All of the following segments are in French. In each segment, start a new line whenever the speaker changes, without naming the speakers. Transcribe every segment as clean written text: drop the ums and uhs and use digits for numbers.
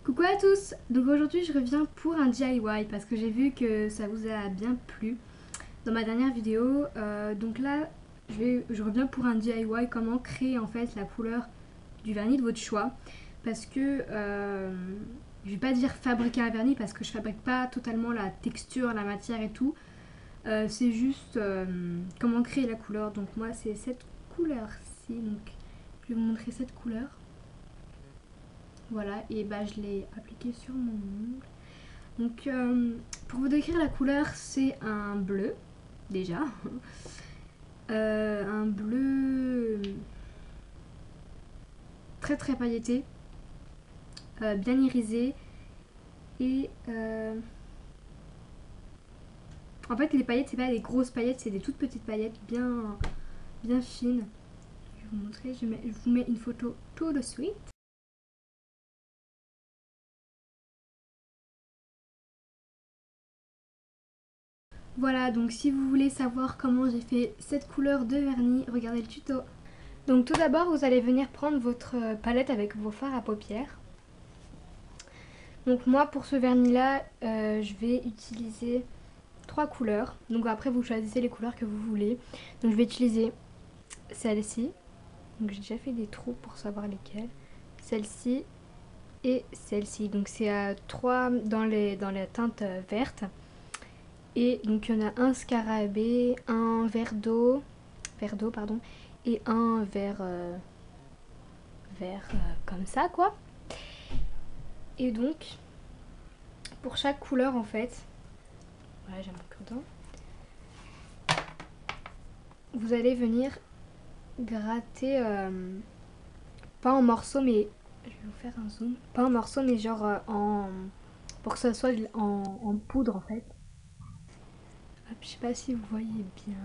Coucou à tous. Donc aujourd'hui je reviens pour un DIY parce que j'ai vu que ça vous a bien plu dans ma dernière vidéo. Donc là je reviens pour un DIY, comment créer en fait la couleur du vernis de votre choix. Parce que je vais pas dire fabriquer un vernis parce que je fabrique pas totalement la texture, la matière et tout. C'est juste comment créer la couleur. Donc moi c'est cette couleur-ci. Donc je vais vous montrer cette couleur. Voilà, et bah je l'ai appliqué sur mon ongle. Donc pour vous décrire la couleur, c'est un bleu, déjà. Un bleu très très pailleté, bien irisé. Et en fait les paillettes, c'est pas des grosses paillettes, c'est des toutes petites paillettes bien fines. Je vais vous montrer, je vous mets une photo tout de suite. Voilà, donc si vous voulez savoir comment j'ai fait cette couleur de vernis, regardez le tuto. Donc tout d'abord, vous allez venir prendre votre palette avec vos fards à paupières. Donc moi, pour ce vernis-là, je vais utiliser 3 couleurs. Donc après, vous choisissez les couleurs que vous voulez. Donc je vais utiliser celle-ci. Donc j'ai déjà fait des trous pour savoir lesquelles. Celle-ci et celle-ci. Donc c'est à 3 dans la teinte verte. Et donc il y en a un scarabée, un verre d'eau, pardon, et un vert comme ça quoi. Et donc pour chaque couleur en fait, voilà, j'ai mon cure-dent, vous allez venir gratter, pas en morceaux mais je vais vous faire un zoom, pas en morceaux mais genre pour que ça soit en poudre en fait. Hop, je sais pas si vous voyez bien.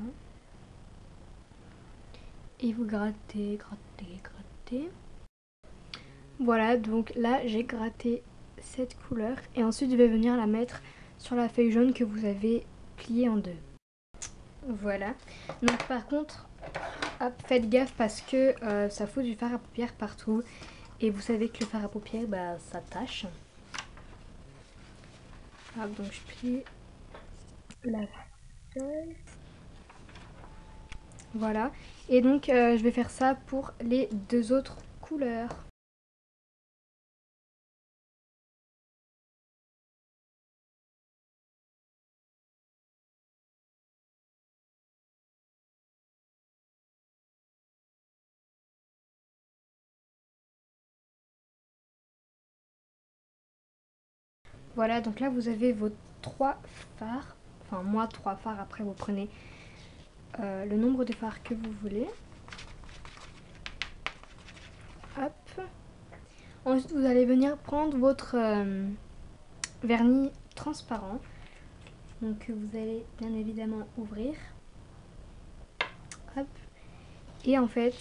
Et vous grattez, voilà, donc là j'ai gratté cette couleur et ensuite je vais venir la mettre sur la feuille jaune que vous avez pliée en deux. Voilà, donc par contre, hop, faites gaffe parce que ça fout du fard à paupières partout et vous savez que le fard à paupières, bah, ça tâche. Hop, donc je plie la feuille. Voilà, et donc je vais faire ça pour les deux autres couleurs. Voilà, donc là vous avez vos 3 fards. Enfin, moi 3 fards, après vous prenez le nombre de fards que vous voulez. Hop. Ensuite vous allez venir prendre votre vernis transparent. Donc vous allez bien évidemment ouvrir. Hop. Et en fait,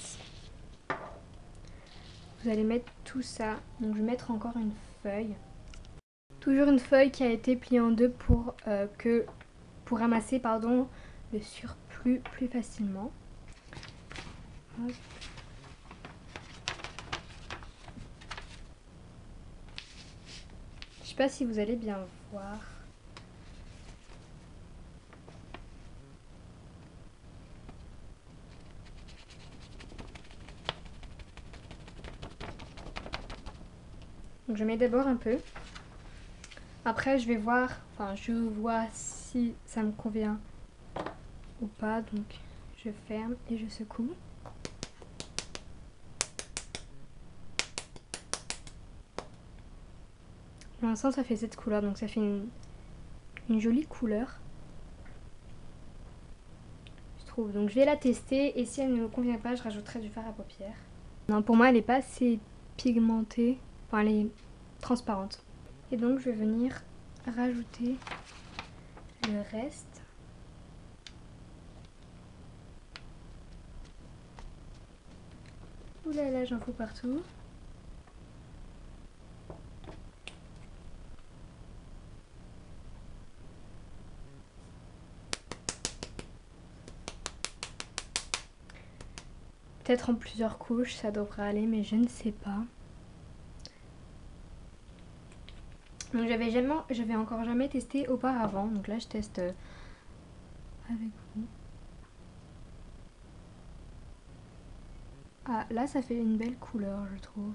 vous allez mettre tout ça. Donc je vais mettre encore une feuille. Toujours une feuille qui a été pliée en deux pour ramasser pardon, le surplus plus facilement. Hop. Je sais pas si vous allez bien voir. Donc je mets d'abord un peu. Après je vais voir, enfin je vois si ça me convient ou pas. Donc je ferme et je secoue. Pour l'instant ça fait cette couleur, donc ça fait une jolie couleur, je trouve. Donc je vais la tester et si elle ne me convient pas, je rajouterai du fard à paupières. Non, pour moi elle n'est pas assez pigmentée, enfin elle est transparente. Et donc je vais venir rajouter le reste. Ouh là là, j'en fous partout. Peut-être en plusieurs couches, ça devrait aller, mais je ne sais pas. Donc j'avais encore jamais testé auparavant, donc là je teste avec vous. Ah là ça fait une belle couleur je trouve.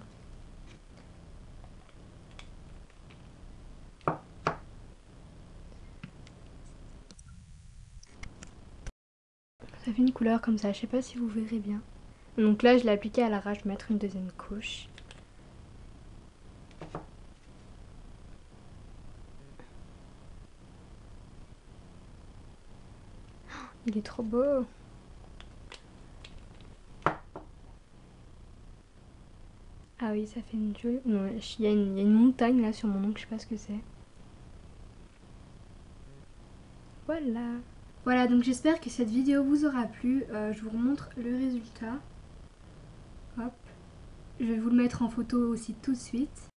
Ça fait une couleur comme ça, je sais pas si vous verrez bien. Donc là je l'ai appliqué à l'arrache, je vais mettre une deuxième couche. Il est trop beau. Ah oui, ça fait une jolie... Non, il y a une montagne là sur mon ongle, je sais pas ce que c'est. Voilà. Voilà, donc j'espère que cette vidéo vous aura plu. Je vous remontre le résultat. Hop. Je vais vous le mettre en photo aussi tout de suite.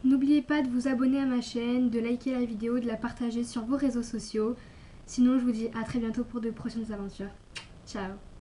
N'oubliez pas de vous abonner à ma chaîne, de liker la vidéo, de la partager sur vos réseaux sociaux. Sinon, je vous dis à très bientôt pour de prochaines aventures. Ciao!